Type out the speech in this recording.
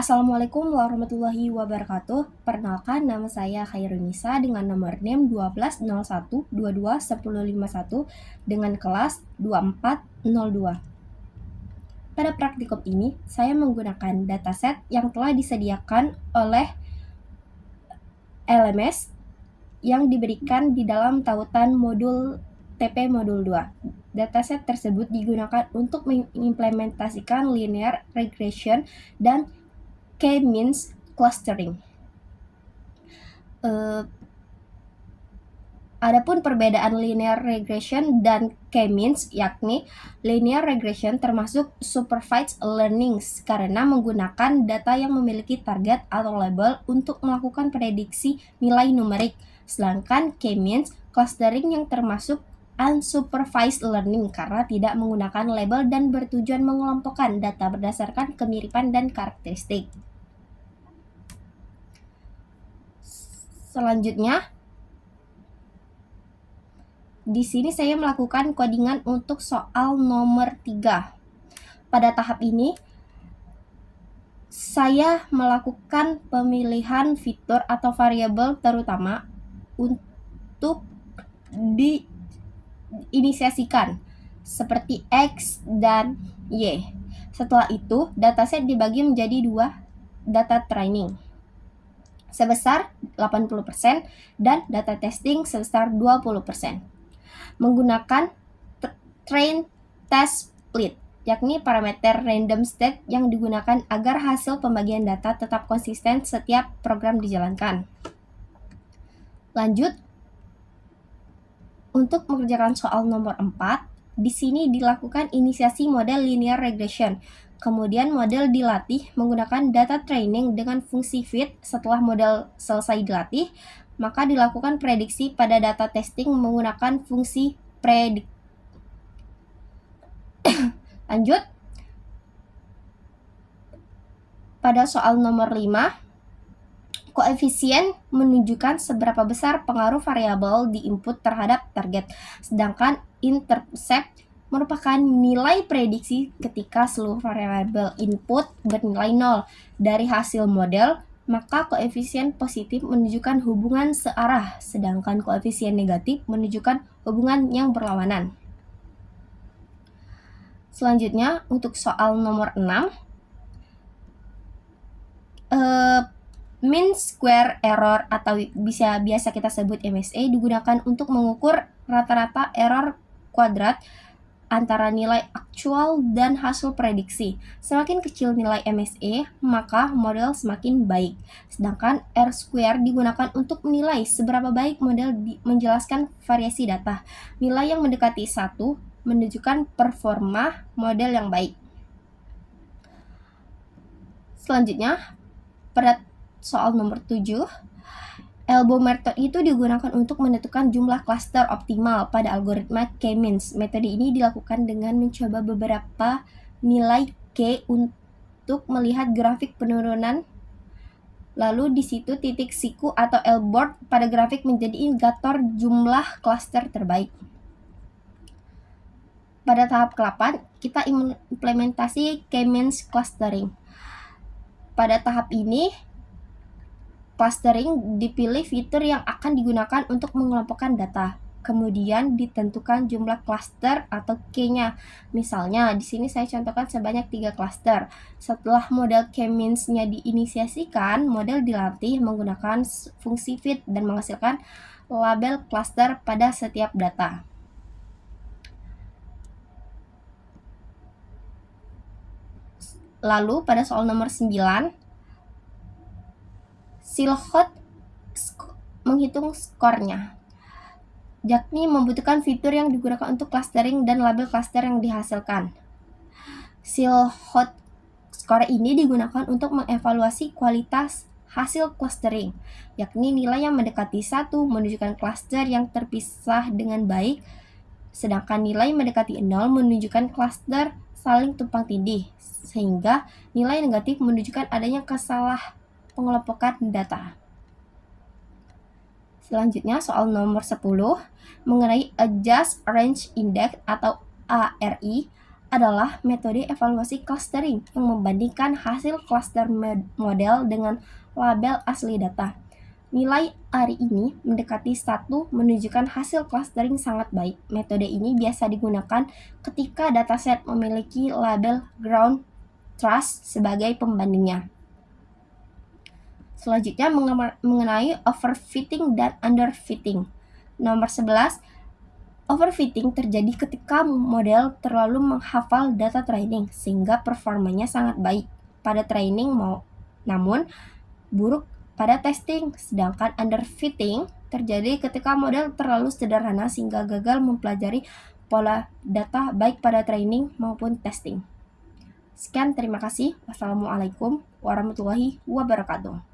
Assalamualaikum warahmatullahi wabarakatuh. Perkenalkan, nama saya Khairunisa dengan nomor NIM 1201221051 dengan kelas 2402. Pada praktikum ini, saya menggunakan dataset yang telah disediakan oleh LMS yang diberikan di dalam tautan modul TP Modul 2. Dataset tersebut digunakan untuk mengimplementasikan linear regression dan K-means clustering. Adapun perbedaan linear regression dan K-means, yakni linear regression termasuk supervised learning karena menggunakan data yang memiliki target atau label untuk melakukan prediksi nilai numerik, sedangkan K-means clustering yang termasuk unsupervised learning karena tidak menggunakan label dan bertujuan mengelompokkan data berdasarkan kemiripan dan karakteristik. Selanjutnya, di sini saya melakukan codingan untuk soal nomor 3. Pada tahap ini, saya melakukan pemilihan fitur atau variabel terutama untuk diinisiasikan, seperti X dan Y. Setelah itu, dataset dibagi menjadi 2 data training sebesar 80% dan data testing sebesar 20%. Menggunakan train test split, yakni parameter random state yang digunakan agar hasil pembagian data tetap konsisten setiap program dijalankan. Lanjut, untuk mengerjakan soal nomor 4, di sini dilakukan inisiasi model linear regression. Kemudian model dilatih menggunakan data training dengan fungsi fit. Setelah model selesai dilatih, maka dilakukan prediksi pada data testing menggunakan fungsi predict. Lanjut, pada soal nomor 5, koefisien menunjukkan seberapa besar pengaruh variabel di input terhadap target, sedangkan intercept merupakan nilai prediksi ketika seluruh variabel input bernilai 0 dari hasil model, maka koefisien positif menunjukkan hubungan searah, sedangkan koefisien negatif menunjukkan hubungan yang berlawanan. Selanjutnya, untuk soal nomor 6, mean square error atau biasa kita sebut MSE digunakan untuk mengukur rata-rata error kuadrat antara nilai aktual dan hasil prediksi. Semakin kecil nilai MSE, maka model semakin baik. Sedangkan R-square digunakan untuk menilai seberapa baik model menjelaskan variasi data. Nilai yang mendekati 1 menunjukkan performa model yang baik. Selanjutnya, pada soal nomor 7, elbow method itu digunakan untuk menentukan jumlah klaster optimal pada algoritma K-means. Metode ini dilakukan dengan mencoba beberapa nilai K untuk melihat grafik penurunan. Lalu di situ titik siku atau L-board pada grafik menjadi indikator jumlah klaster terbaik. Pada tahap ke-8, kita implementasi K-means clustering. Pada tahap ini, clustering dipilih fitur yang akan digunakan untuk mengelompokkan data. Kemudian ditentukan jumlah cluster atau K-nya. Misalnya, di sini saya contohkan sebanyak 3 cluster. Setelah model K-means-nya diinisiasikan, model dilatih menggunakan fungsi fit dan menghasilkan label cluster pada setiap data. Lalu pada soal nomor 9, Silhouette menghitung skornya, yakni membutuhkan fitur yang digunakan untuk clustering dan label cluster yang dihasilkan. Silhouette skor ini digunakan untuk mengevaluasi kualitas hasil clustering, yakni nilai yang mendekati 1 menunjukkan cluster yang terpisah dengan baik, sedangkan nilai mendekati 0 menunjukkan cluster saling tumpang tindih, sehingga nilai negatif menunjukkan adanya pengelompokan data. Selanjutnya soal nomor 10 mengenai Adjust Range Index atau ARI. adalah metode evaluasi clustering yang membandingkan hasil cluster model dengan label asli data. Nilai hari ini mendekati 1 menunjukkan hasil clustering sangat baik. Metode ini biasa digunakan ketika dataset memiliki label ground truth sebagai pembandingnya. Selanjutnya mengenai overfitting dan underfitting. Nomor 11, overfitting terjadi ketika model terlalu menghafal data training sehingga performanya sangat baik pada training namun buruk pada testing. Sedangkan underfitting terjadi ketika model terlalu sederhana sehingga gagal mempelajari pola data baik pada training maupun testing. Sekian, terima kasih. Wassalamualaikum warahmatullahi wabarakatuh.